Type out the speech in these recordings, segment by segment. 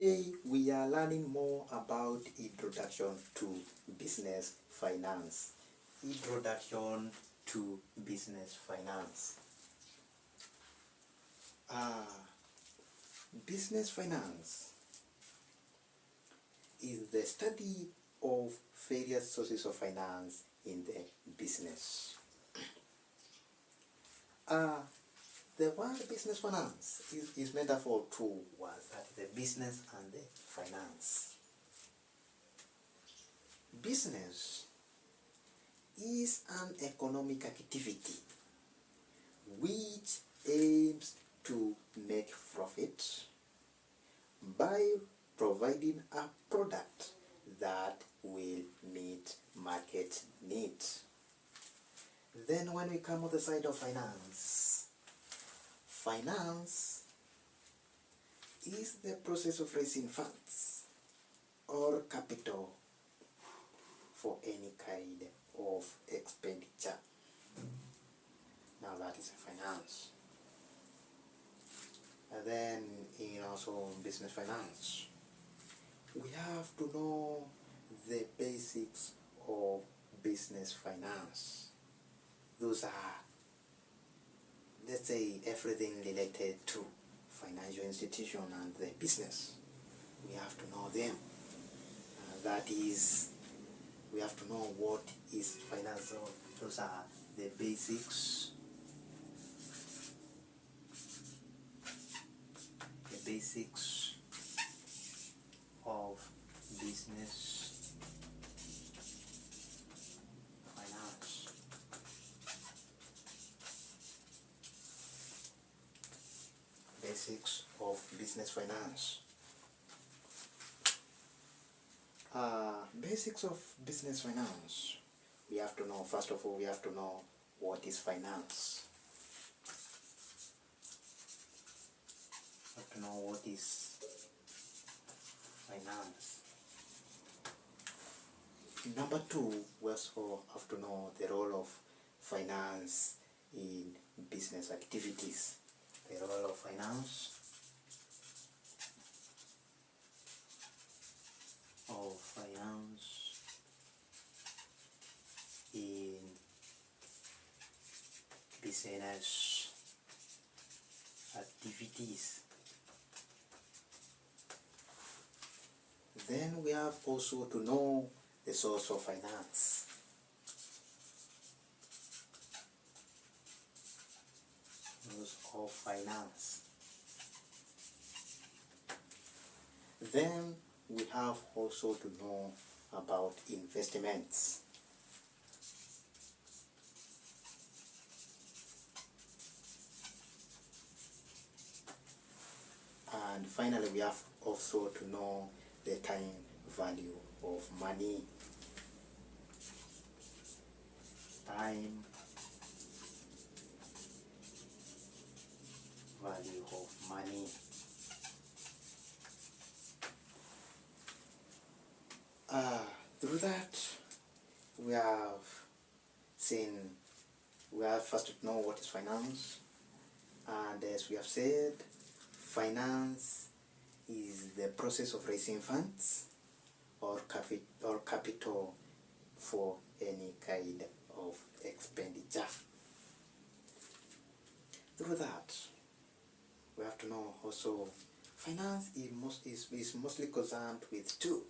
Today we are learning more about introduction to business finance. Introduction to business finance. Ah, Business finance is the study of various sources of finance in the business. Ah, the word business finance is made up of two words, that is the business and the finance. Business is an economic activity which aims to make profit by providing a product that will meet market needs. Then when we come on the side of finance, finance is the process of raising funds or capital for any kind of expenditure. Now that is a finance. And then in also business finance, we have to know the basics of business finance. Those are, let's say, everything related to financial institution and the business. We have to know them. That is, we have to know what is finance. So those are the basics. The basics of business finance. Basics of business finance. Basics of business finance. We have to know, first of all, we have to know what is finance. We have to know what is finance. Number two, we also have to know the role of finance in business activities. The role of finance in business activities. Then we have also to know the source of finance. Source of finance. Then we have also to know about investments. And finally, we have also to know the time value of money. Time value of money. Through that, we have seen, we have first to know what is finance. And as we have said, finance is the process of raising funds or capital for any kind of expenditure. Through that, we have to know also finance is mostly concerned with two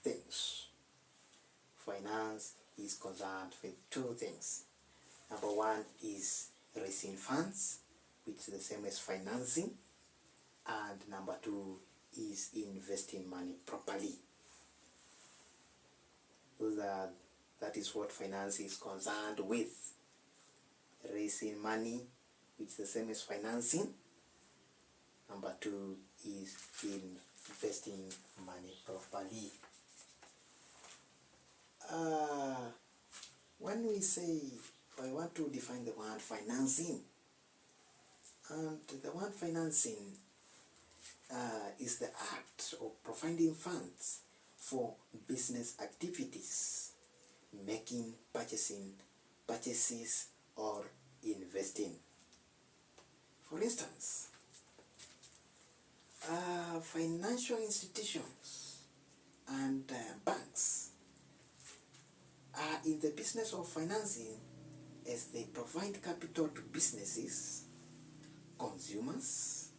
things. Finance is concerned with two things. Number one is raising funds, which is the same as financing, and number two is investing money properly. That is what finance is concerned with. Raising money, which is the same as financing. Number two is investing money properly. When we say, I want to define the word financing, and the word financing is the act of providing funds for business activities, making purchases or investing. For instance, financial institutions and banks are in the business of financing as they provide capital to businesses, consumers,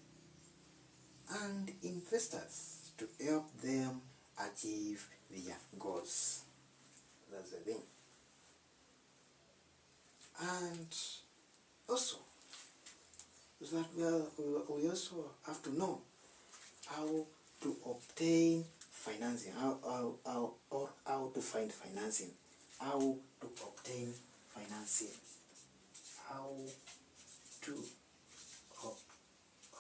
and investors to help them achieve their goals. That's the thing. And also, that we also have to know how to obtain financing, how to find financing, how to obtain financing, how to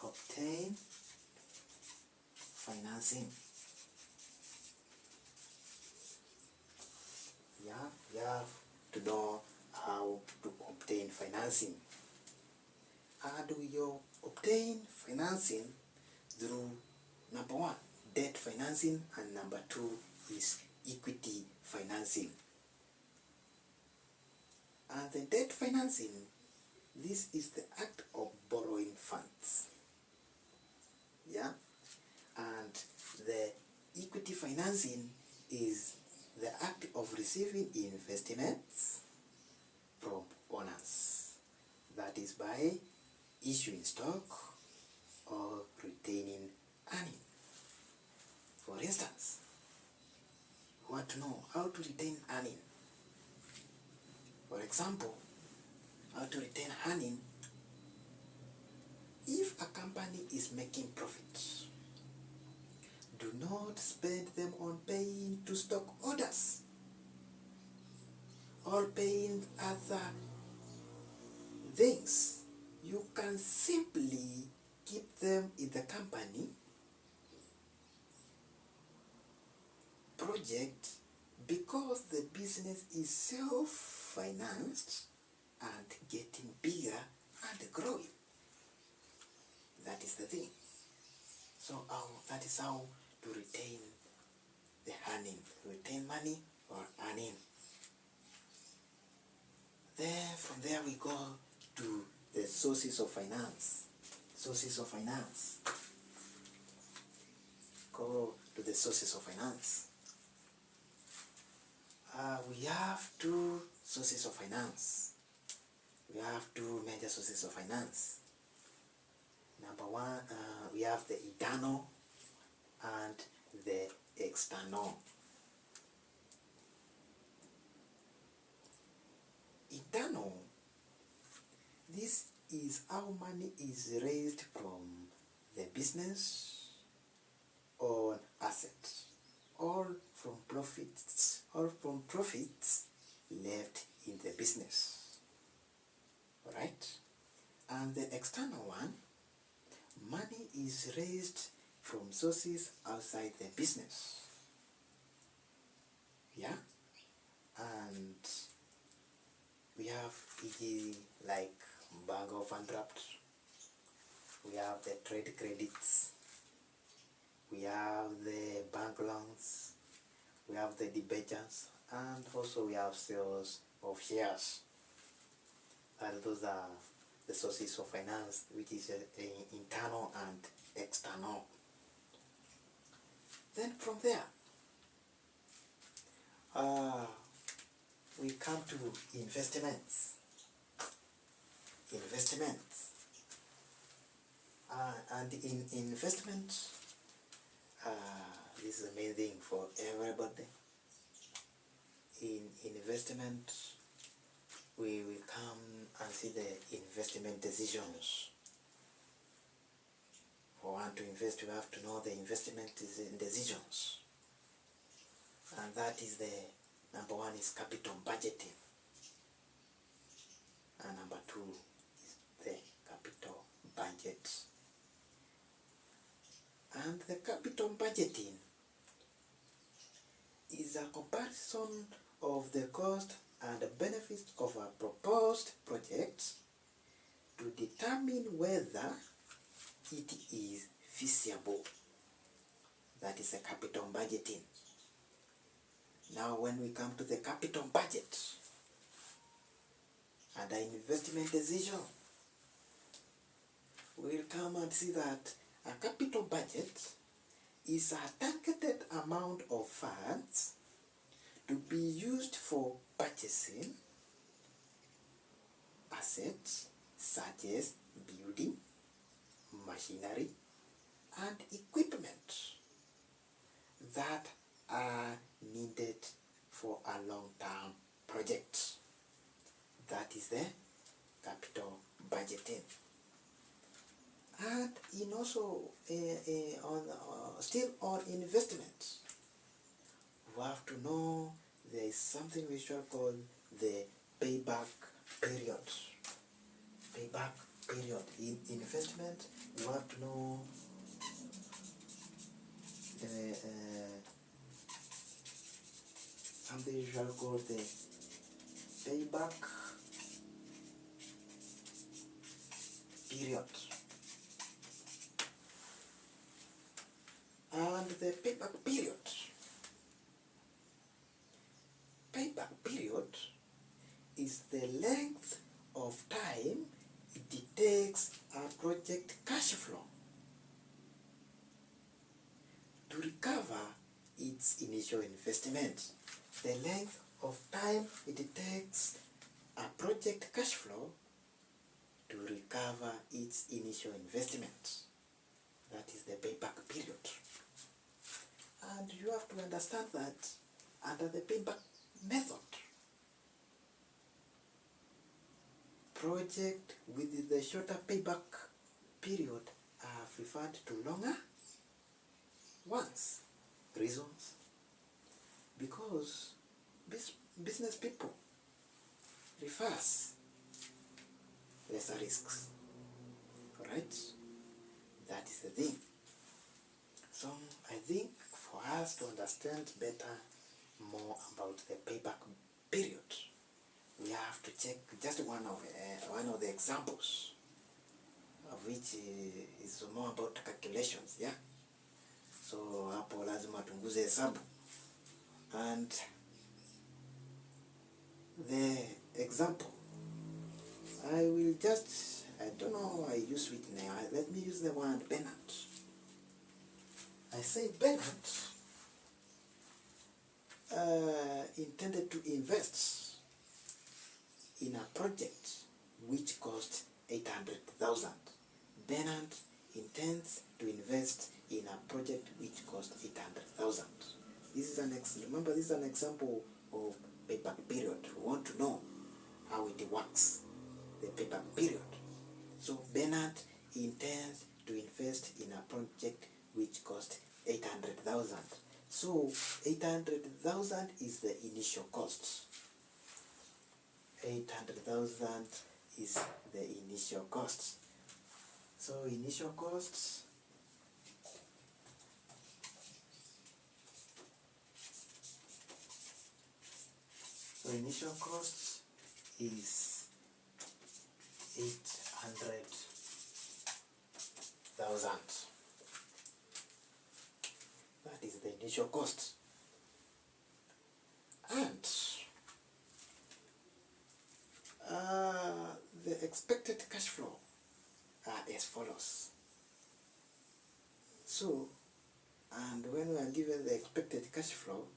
obtain financing. Yeah, you have to know how to obtain financing. And we obtain financing through number one, debt financing, and number two is equity financing. And the debt financing, this is the act of borrowing funds. Yeah? And the equity financing is the act of receiving investments from owners. That is by issuing stock or retaining earning. For instance, you want to know how to retain earning. For example, how to retain earning. If a company is making profits, do not spend them on paying to stockholders or paying other things. You can simply keep them in the company project because the business is self-financed and getting bigger and growing. That is the thing. So that is how to retain the earning, retain money or earning. Then from there we go to the sources of finance. Sources of finance. Go to the sources of finance. We have two sources of finance. We have two major sources of finance. Number one, we have the internal and the external. Internal, this is how money is raised from the business or assets, or from profits left in the business. Alright? And the external one, money is raised from sources outside the business. Yeah? And we have like bank overdraft, we have the trade credits, we have the bank loans, we have the debentures, and also we have sales of shares. And those are the sources of finance, which is internal and external. Then from there, we come to investments. And in investment, this is the main thing for everybody. In investment, we will come and see the investment decisions. For one to invest, you have to know the investment decisions. And that is the number one is capital budgeting. And number two is the capital budget. And the capital budgeting is a comparison of the cost and the benefits of a proposed project to determine whether it is feasible. That is the capital budgeting. Now when we come to the capital budget and the investment decision, we'll come and see that A capital budget is a targeted amount of funds to be used for purchasing assets such as building, machinery, and equipment that are needed for a long-term project. That is the capital budgeting. And in also still on investment, we have to know there is something we shall call the payback period. Payback period in investment. You have to know something we shall call the payback period. And the payback period is the length of time it takes a project cash flow to recover its initial investment. The length of time it takes a project cash flow to recover its initial investment. That is the payback period. And you have to understand that under the payback method, projects with the shorter payback period are referred to longer ones. Reasons? Because business people refers lesser risks. Right? That is the thing. So I think for us to understand better more about the payback period, we have to check just one of the examples, of which is more about calculations, yeah. So hapo lazima tunguze hesabu, and the example I will just, I don't know, I use it now. Let me use the word Bernard. I say Bernard intended to invest in a project which cost 800,000. Bernard intends to invest in a project which cost 800,000. This is remember, this is an example of payback period. We want to know how it works, the payback period. So Bernard intends to invest in a project which cost 800,000. So 800,000 is the initial cost. 800,000 is the initial cost. So initial costs is 800,000. That is the initial cost. And the expected cash flow are as follows. So, and when we are given the expected cash flow,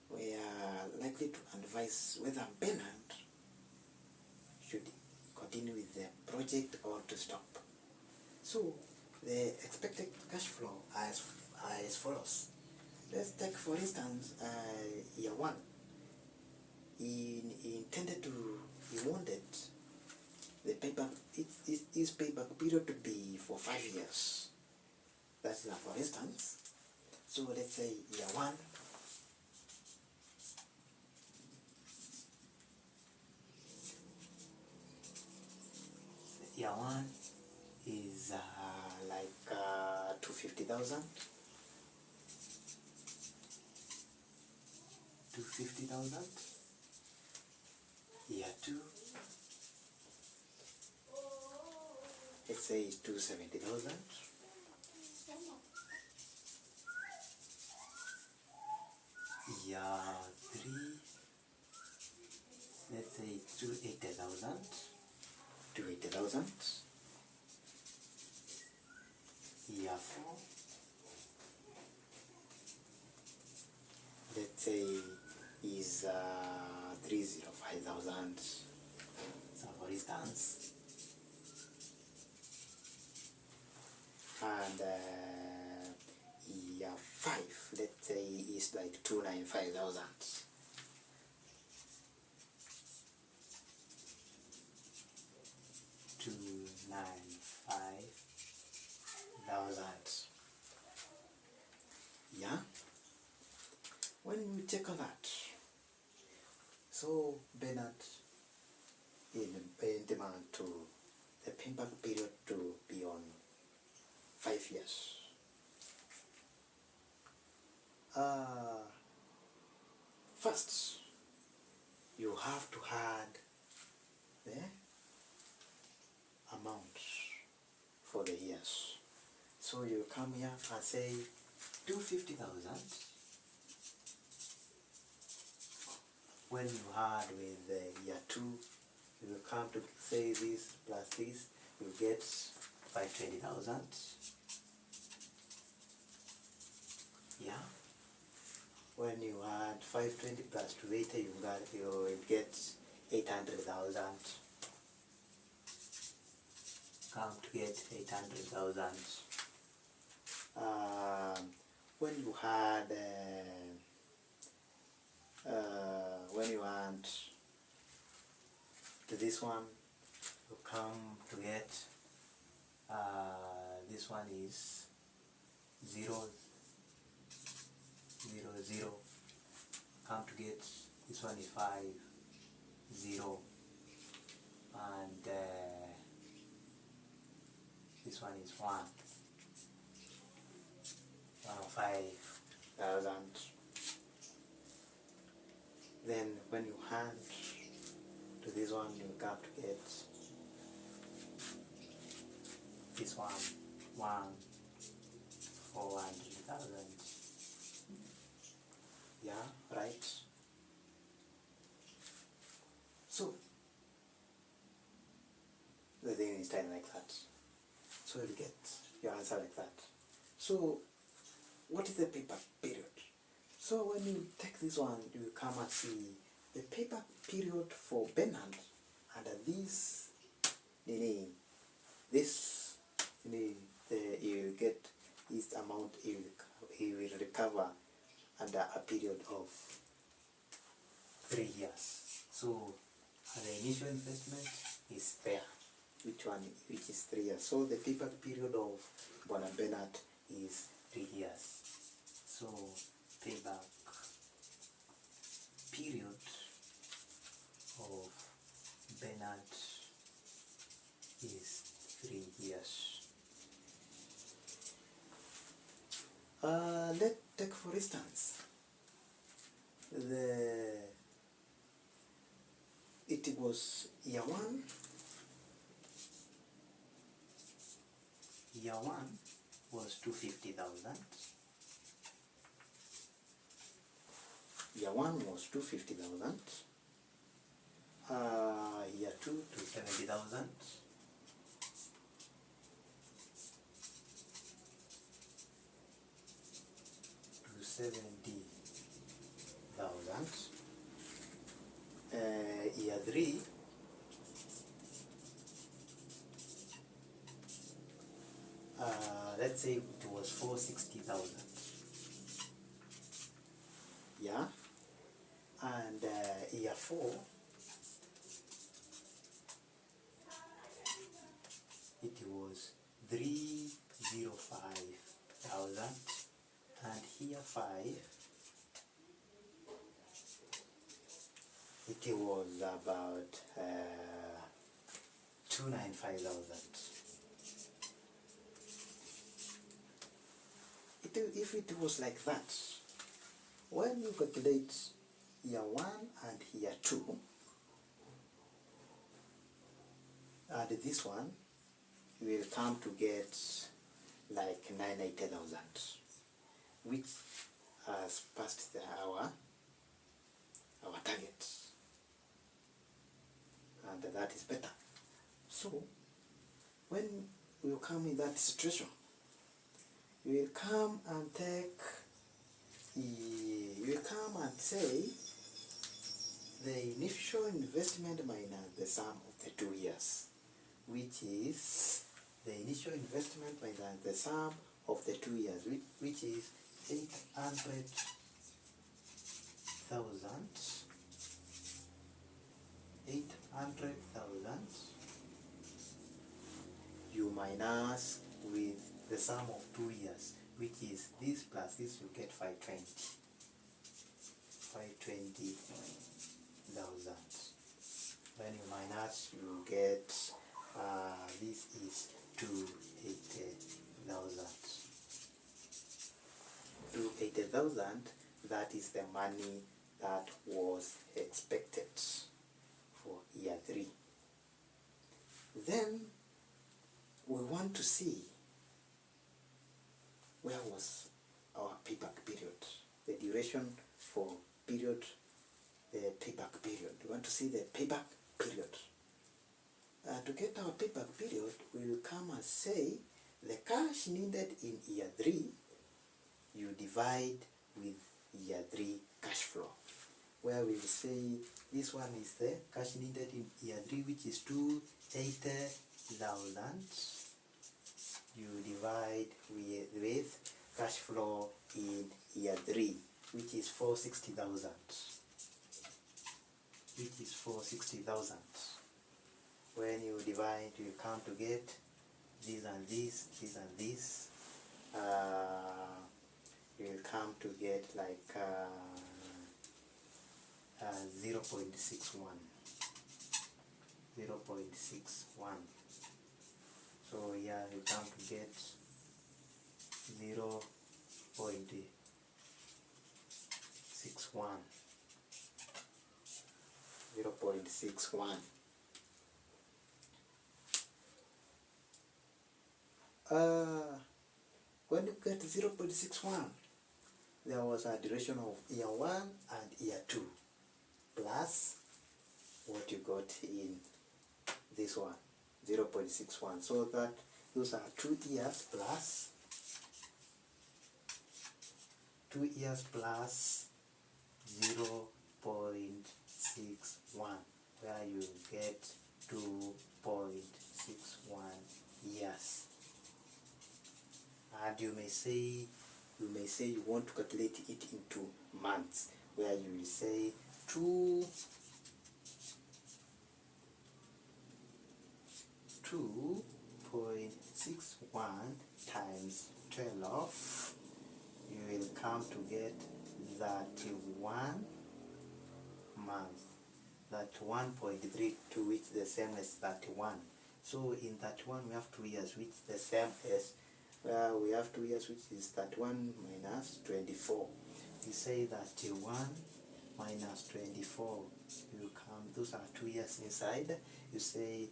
we are likely to advise whether Bernard should continue with the project or to stop. So, the expected cash flow are as follows. Let's take, for instance, year one. He wanted the payback, his payback period to be for 5 years. That's now, for instance. So let's say year one. Year one is like 250,000. 250,000. Year two, let's say 270,000. Year three, let's say 280,000. 280,000. Year year 4, let's say is 305,000, so for instance, and year 5, let's say is like 295,000. 295,000. Yeah. When you check on that, so Bernard in demand to the payback period to be on 5 years. First, you have to add the amount for the years. So you come here and say 250,000. When you add with the year 2, you will come to say this plus this, you get 520,000. Yeah. When you add 520 plus 280, you will get 800,000. Come to get 800,000. When you add to this one, you come to get this one is 0, 0, 0. Come to get this one is 5, 0, and this one is 105,000. Then when you hand to this one, you come to get this one 400,000. Yeah, right. So the thing is done like that. So you'll get your answer like that. So what is the payback period? So when you take this one, you come and see the payback period for Bernard under this, you will get this amount he will recover under a period of 3 years. So the initial investment is there, which is 3 years. So the payback period of Bernard is 3 years. So payback period of Bernard is 3 years. Let's take for instance it was year 1. Year 1 was 250,000. Year 1 was 250,000. Year 2 to 70,000. To 70,000. Year 3 let's say it was 460,000. Yeah. And year 4 it was 305,000, and year 5 it was about 295,000. If it was like that, when you calculate year 1 and year 2, and this one, you will come to get like 980,000, which has passed our target, and that is better. So when you come in that situation, you will come and take, you will come and say the initial investment minus the sum of the 2 years, which is the initial investment minus the sum of the 2 years, which is 800,000, 800,000 you minus with the sum of 2 years, which is this plus this, you get 520,000. When you minus, you get this is 280,000. 280,000, that is the money that was expected for year 3. Then we want to see where was our payback period, the duration for period, the payback period. We want to see the payback period. To get our payback period, we will come and say the cash needed in year 3, you divide with year 3 cash flow, where we will say this one is the cash needed in year 3, which is 280,000. You divide with cash flow in year 3, which is 460,000. Which is 460,000. When you divide, you come to get this and this, this and this. You will come to get like 0.61. 0.61. So yeah, you come to get 0.61. 0.61. When you get 0.61, there was a duration of year 1 and year 2 plus what you got in this one, 0.61. So that those are 2 years plus 2 years plus 0.61, where you get 2.61 years. And you may say you want to calculate it into months, where you will say 2.61 times 12, you will come to get 31 months. That 1.32, which is the same as 31. So in 31 we have 2 years, which is the same as we have 2 years, which is 31 minus 24. You say 31 minus 24. You come, those are 2 years inside. You say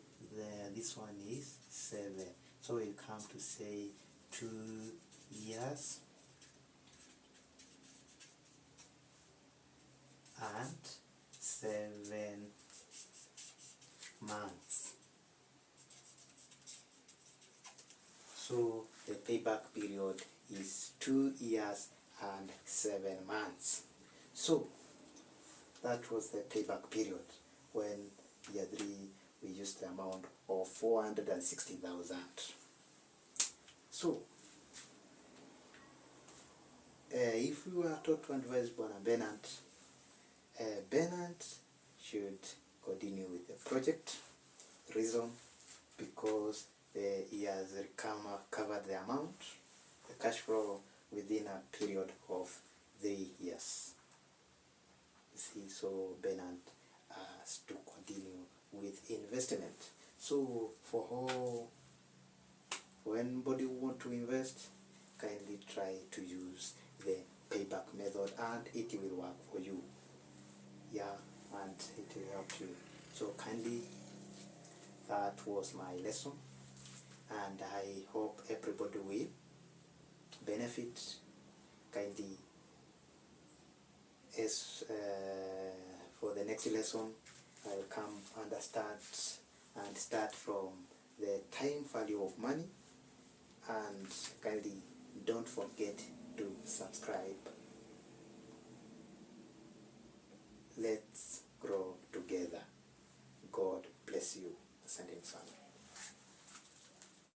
this one is 7. So you come to say 2 years and 7 months. So the payback period is 2 years and 7 months. So that was the payback period. When year 3 we used the amount of 460,000. So if we were taught to advise Bernard, Bernard should continue with the project. Reason, because he has covered the amount, the cash flow within a period of 3 years. You see, so Bernard has to continue with investment. So for anybody who want to invest, kindly try to use the payback method, and it will work for you. Yeah, and it will help you. So kindly, that was my lesson, and I hope everybody will benefit. Kindly, as for the next lesson, I'll come and start from the time value of money, and kindly Don't forget to subscribe. Let's grow together. God bless you. Asanteni sana.